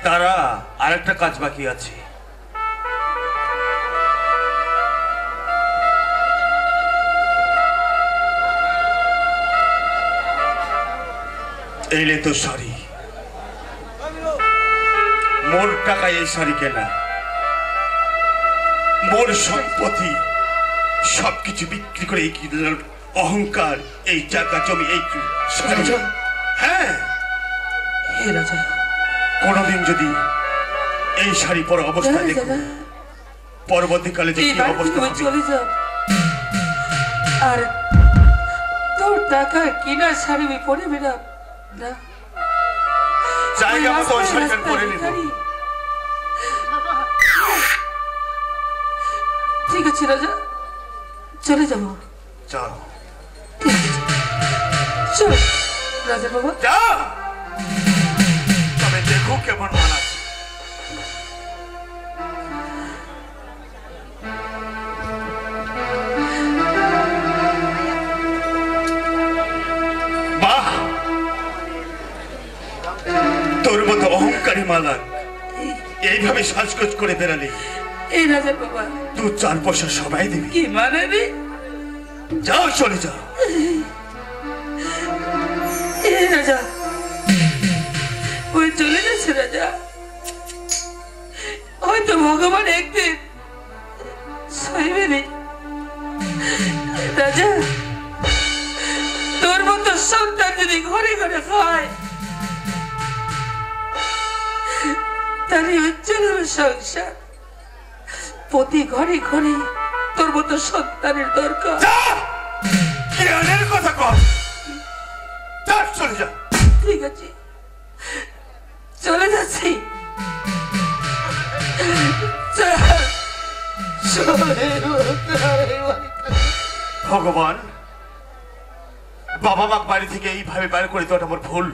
তারা আরেকটা কাজ বাকি আছে। এলে তো শাড়ি, মোর টাকায় এই শাড়ি কেনা, মোর সম্পত্তি সবকিছু বিক্রি করে এই অহংকার, এই জায়গা জমি, এই শাড়ি। হ্যাঁ রাজা, কোনদিন যদি এই শাড়ি পরা অবস্থায় দেখো, পরবর্তীকালে যে কি অবস্থা হবে। চলে যাও, আর তোর টাকা কিনা শাড়ি পরে বেরাম না, জায়গা মতো ওই শাড়িটা পরে নিব। ঠিক আছে রাজা, চলে যাবো। চল চল রাজা বাবা, যা, তবে দেখো কেমন মানাচ্ছে। বাহ, তোর মতো অহংকারী মালাক এইভাবে সাজগোজ করে বেড়ালে এই রাজা বাবা, তুই 4 পয়সা সবাই দিবি। কি মানে রে? যাও, চলে যাও। এই রাজা, ওই চলে যাচ্ছে রাজা, হয়তো ভগবান একদিন সইবে রে রাজা। তোর মতো সন্তান যদি ঘরে ঘরে খায়, তাহলে উজ্জ্বল হবে সংসার। প্রতি ঘরে ঘরে তোর মতো সন্তানের দরকার। কথা কর, চলে যা। ঠিক আছে, চলে যাচ্ছি। ভগবান, বাবা মা বাড়ি থেকে এইভাবে বাইরে করে দেওয়াটা আমার ভুল,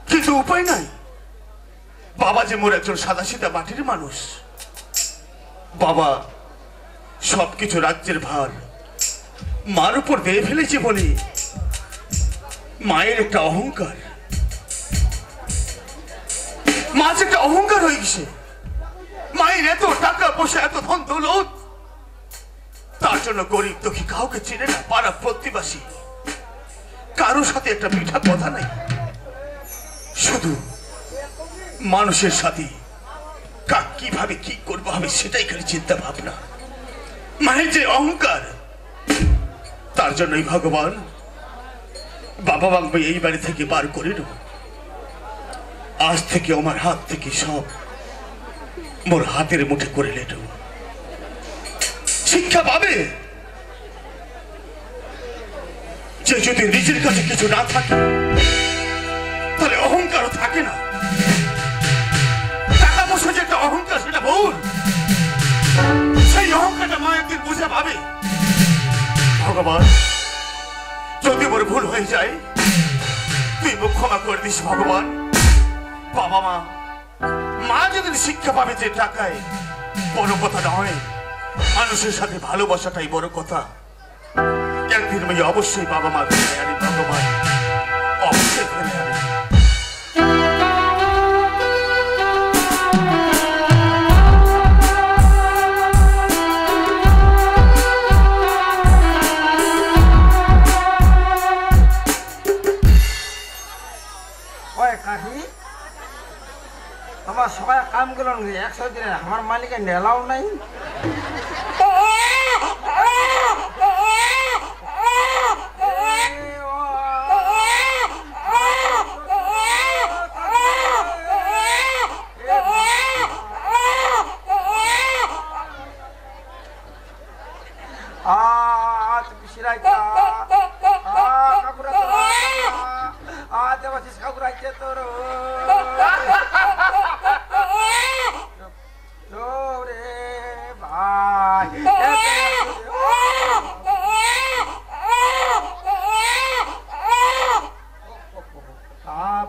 কিন্তু উপায় নাই। বাবা যে মোর একজন সাদাসিধা মাটির মানুষ, বাবা সবকিছু রাজ্যের ভার মার উপর দিয়ে ফেলেছে বলে মায়ের একটা অহংকার, মা যে একটা অহংকার হয়ে গেছে। মায়ের এত টাকা পয়সা, এত ধন দৌলত, তার জন্য গরিব দুঃখী কাউকে চিনে না, পাড়া প্রতিবাসী কারোর সাথে একটা মিঠা কথা নাই, শুধু মানুষের সাথে কিভাবে কি করবো হবে সেটাই খালি চিন্তা ভাবনা। মায়ের যে অহংকার, তার জন্যই ভগবান বাবা মাকে এই বাড়ি থেকে বার করে দেব। আজ থেকে আমার হাত থেকে সব মোর হাতের মুঠে করে নেব। শিক্ষা পাবে যে যদি নিজের কাছে কিছু না থাকে তাহলে অহংকারও থাকে না। টাকা পয়সা যে একটা অহংকার, সেটা ভুল। সেই অহংকারটা মা একদিন বুঝে পাবে। ভগবান, যদি মোর ভুল হয়ে যায় তুই মুখ ক্ষমা করে দিস ভগবান। বাবা মা যদি শিক্ষা পাবে যে টাকায় বড় কথা নয়, মানুষের সাথে ভালোবাসাটাই বড় কথা। একদিন আমি অবশ্যই বাবা মা ফিরে আনি ভগবান, অবশ্যই ফিরে আনি। আমার সবাই কাম গেল 100 দিনে, আমার মালিকের নেলাও নাই। তোর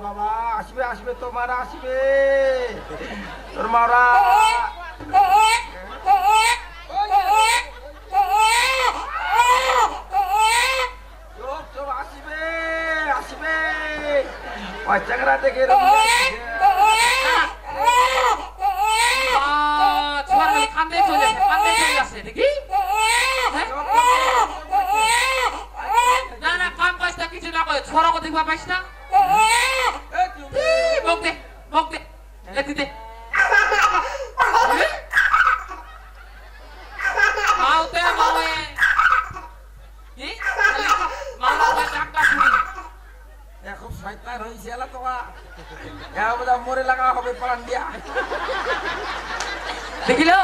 বাবা আসবে, আসবে তোমার, আসবে তোর মারা। আসবে, আসবে ওই চাকরা থেকে কান্দে চলে আসে দেখি না না কাম কাজটা কিছু না করে ছড়া কথা দেখবা পাইস না বক দে এতে দে মাউতে মাউয়ে কি মাউতে টাকা শুনি এখন শয়তান হইছে এলা তোমা এবারে মরে লাগা হবে প্রাণ দিয়া দেখিলো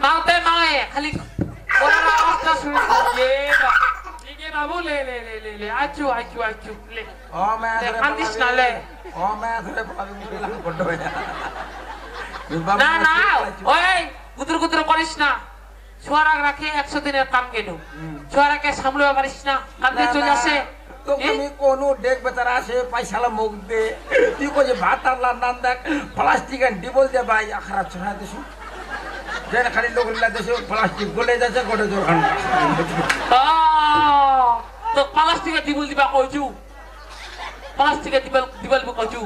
মাউতে মাউয়ে খালি ওরা আওয়াজটা শুনে কে বাবু লে লে লে লে লে আচু লে ও মে ধরে কান্দিস না লে ও মে ধরে পাবি মরে লাগা বড় হয়ে না না ওই গুদর করিস না ছোয়ারা রাখে 100 দিনের কাম গেল ছোয়ারাকে সামলাতে পারিস না কান্দে চলে আসে তো আমি কোন ডেক বেচারা আসে পয়সালা মুখ দে তুই কই যে ভাত আল্লাহ নাম দেখ প্লাস্টিক এন্ড ডিবল দে ভাই আখরা ছড়া দেছো যেন খালি লোক লা দেছো প্লাস্টিক গলে যাচ্ছে গোটে জোখান তো প্লাস্টিকে ডিবল দিবা কইছু প্লাস্টিকে ডিবল কইছু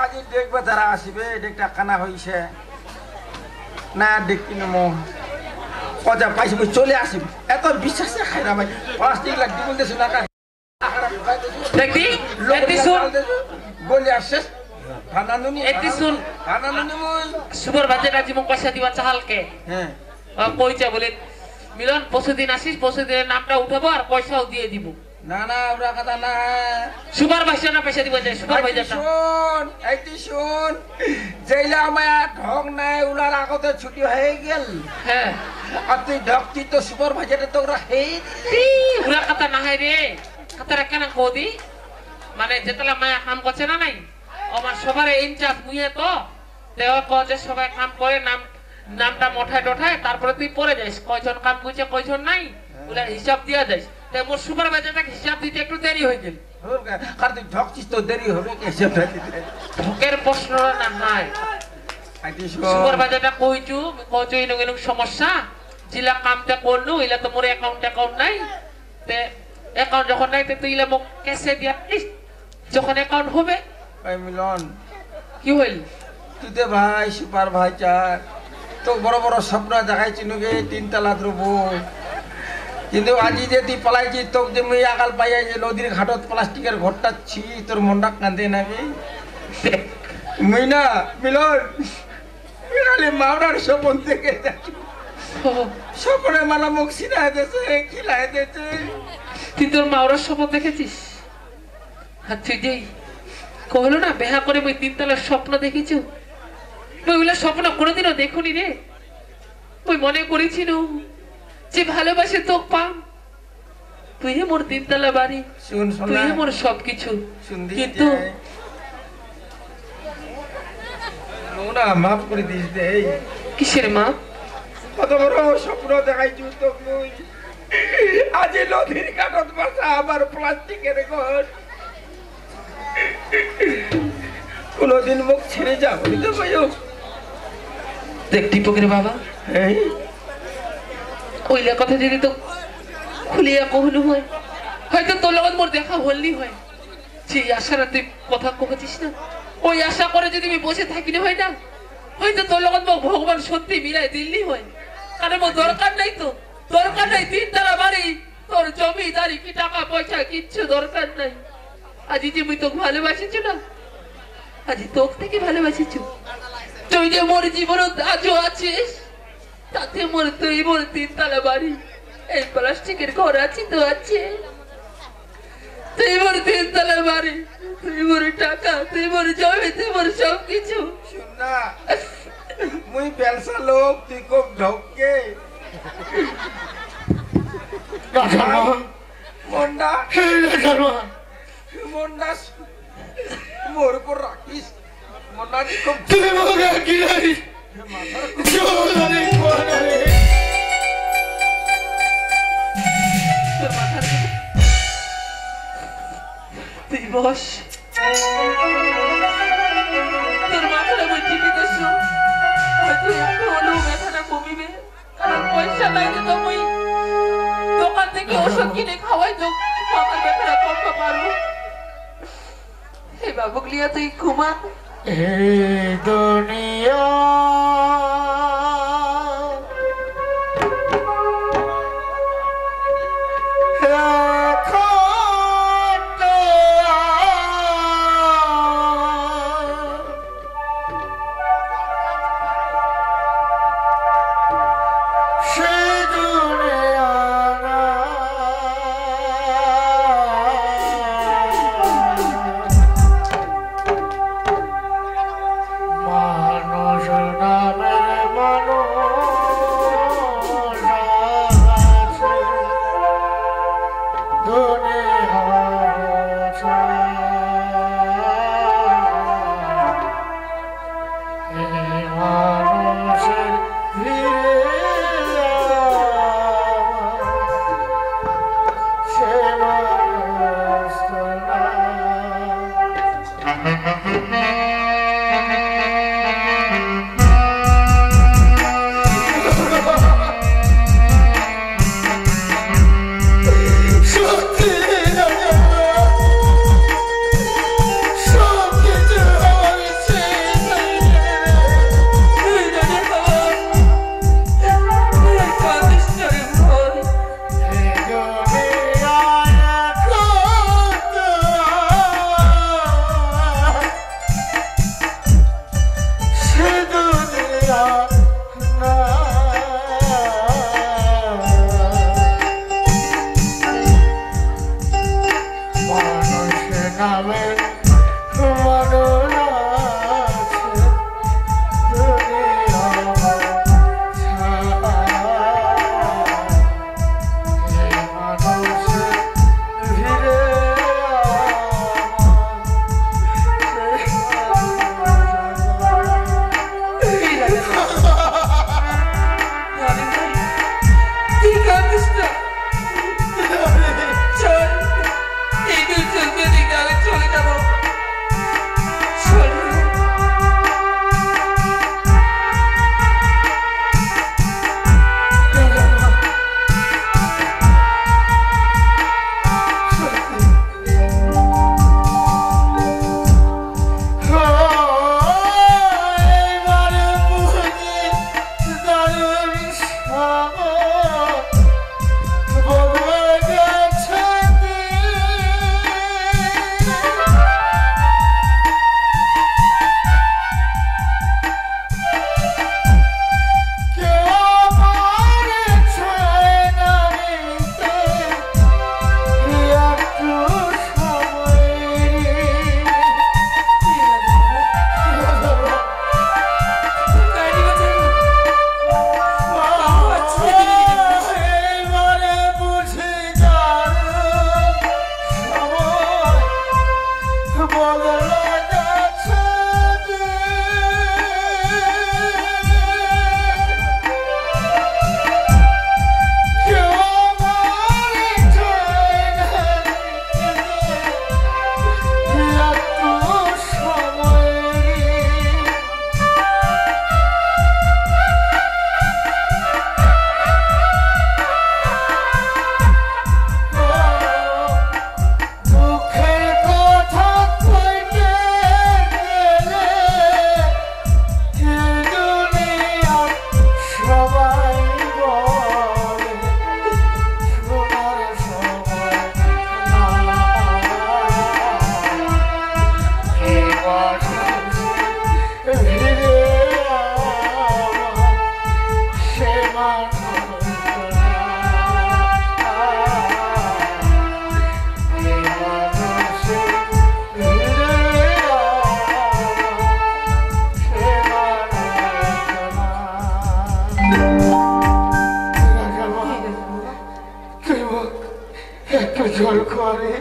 আজি ডেক বেচারা আসবে ডেকটা কানা হইছে না ডেক কিনমো কজা পাইছে চলে আসিব এত বিশ্বাসে খাইরা ভাই প্লাস্টিক লাগ ডিবল দেছো না দেখি এটি শুন বলি আসছে ফানানুনি এটি শুন ফানানুনি মই সুবর বাজেট আজি মোক পয়সা দিবা চাহালকে হ্যাঁ কইছে বলে মিলন পরশুদিন আসিস পরশুদিনের নামটা উঠাবো আর পয়সাও দিয়ে দিব না না ওরা কথা না সুপার ভাইজার না পয়সা দিব যে সুপার ভাইজার না শুন এইটি শুন জেলা মায়া ঢং নাই উলার আগতে ছুটি হয়ে গেল হ্যাঁ আর তুই ঢকতি তো সুপার ভাইজারে তো ওরা হেই উলা কথা না হয় রে কথাটা কেন কোদি মানে যেতলা মায়া কাম করছে না নাই আমার সবার ইনচার্জ মুইয়ে তো তেও কজে সবাই কাম করে নামটা মোঠায় টোঠায় তারপরে তুই পরে যাইস কয়জন কাম করছে কয়জন নাই ওলা হিসাব দিয়া যাইস তাই মোর সুপারভাইজারটাকে হিসাব দিতে একটু দেরি হয়ে গেল আর তুই ঢকছিস তো দেরি হবে হিসাবটা দিতে ঢকের প্রশ্ন না নাই সুপারভাইজারটা কইছু এরকম সমস্যা জিলা কামটা করলু ইলা তো মোর অ্যাকাউন্ট নাই তে অ্যাকাউন্ট যখন নাই তে তুই ইলা মোক ক্যাশে দিয়া যখন অ্যাকাউন্ট হবে ভাই মিলন কি হইল তুই তো ভাই সুপারভাইজার তো বড় বড় স্বপ্ন দেখাইছি নুগে 3 তলা দ্রব কিন্তু আজি যে তুই পালাইছি তোকে যে মুই আকাল পাইয়া যে নদীর ঘাটত প্লাস্টিকের ঘরটা ছি তোর মনটা কান্দে নাকি মুই না মিলন খালি মাওরার স্বপন থেকে যাচ্ছি স্বপনে মালা মুখ সিনাই দিয়েছে খিলাই দিয়েছে তুই তোর মাওরার স্বপ্ন দেখেছিস আর তুই যেই কহলো না বেহা করে মুই 3 তলার স্বপ্ন দেখেছি মুই ওগুলা স্বপ্ন কোনোদিনও দেখুনি রে মুই মনে করেছি যে ভালোবাসে তোক পাম তুই মোর 3 তলা বাড়ি শুন তুই মোর সবকিছু কিন্তু নোনা মাফ করে দিস দে কিসের মা কত বড় স্বপ্ন দেখাইছি তোক মুই আজ নদীর ঘাটত বসা আমার প্লাস্টিকের ঘর কোনদিন মুখ ছেড়ে যাবো তো ভাইও দেখ দীপকের বাবা ওইলা কথা যদি তো খুলিয়া কহলু হয় হয়তো তোর লগত মোর দেখা হলনি হয় সেই আশারা তুই কথা কহছিস না ওই আশা করে যদি আমি বসে থাকি না হয় না হয়তো তোর লগত ভগবান সত্যি মিলাই দিল্লি হয় কারণ মোর দরকার নাই তো দরকার নাই 3 তলা বাড়ি তোর জমিদারি কি টাকা পয়সা কিচ্ছু দরকার নাই আজি যে মুই তোকে ভালোবাসিছ না আজি তোক থেকে ভালোবাসিছ তুই যে মোর জীবন আজও আছিস তাতে মোর তুই মোর 3 তলা বাড়ি এই প্লাস্টিকের ঘর আছে তো আছে তুই মোর 3 তলা বাড়ি তুই মোর টাকা তুই মোর জমি তুই মোর সব কিছু শুন না মুই ব্যবসা লোক তুই খুব ঢোকে মন্ডা মন্ডা মোর উপর রাখিস মন্ডা খুব তুমি আমাকে কি নাই তুই বস তোর মাথাটা বই টিপি দিস হয়তো একটু হলেও ব্যথাটা কমিবে কারণ পয়সা নাই তো মুই দোকান থেকে ওষুধ কিনে খাওয়াই তো মাথার ব্যথাটা কমতে পারবো হে বাবুগলিয়া তুই ঘুমা এই দুনিয়া একটু জল খাওয়ারে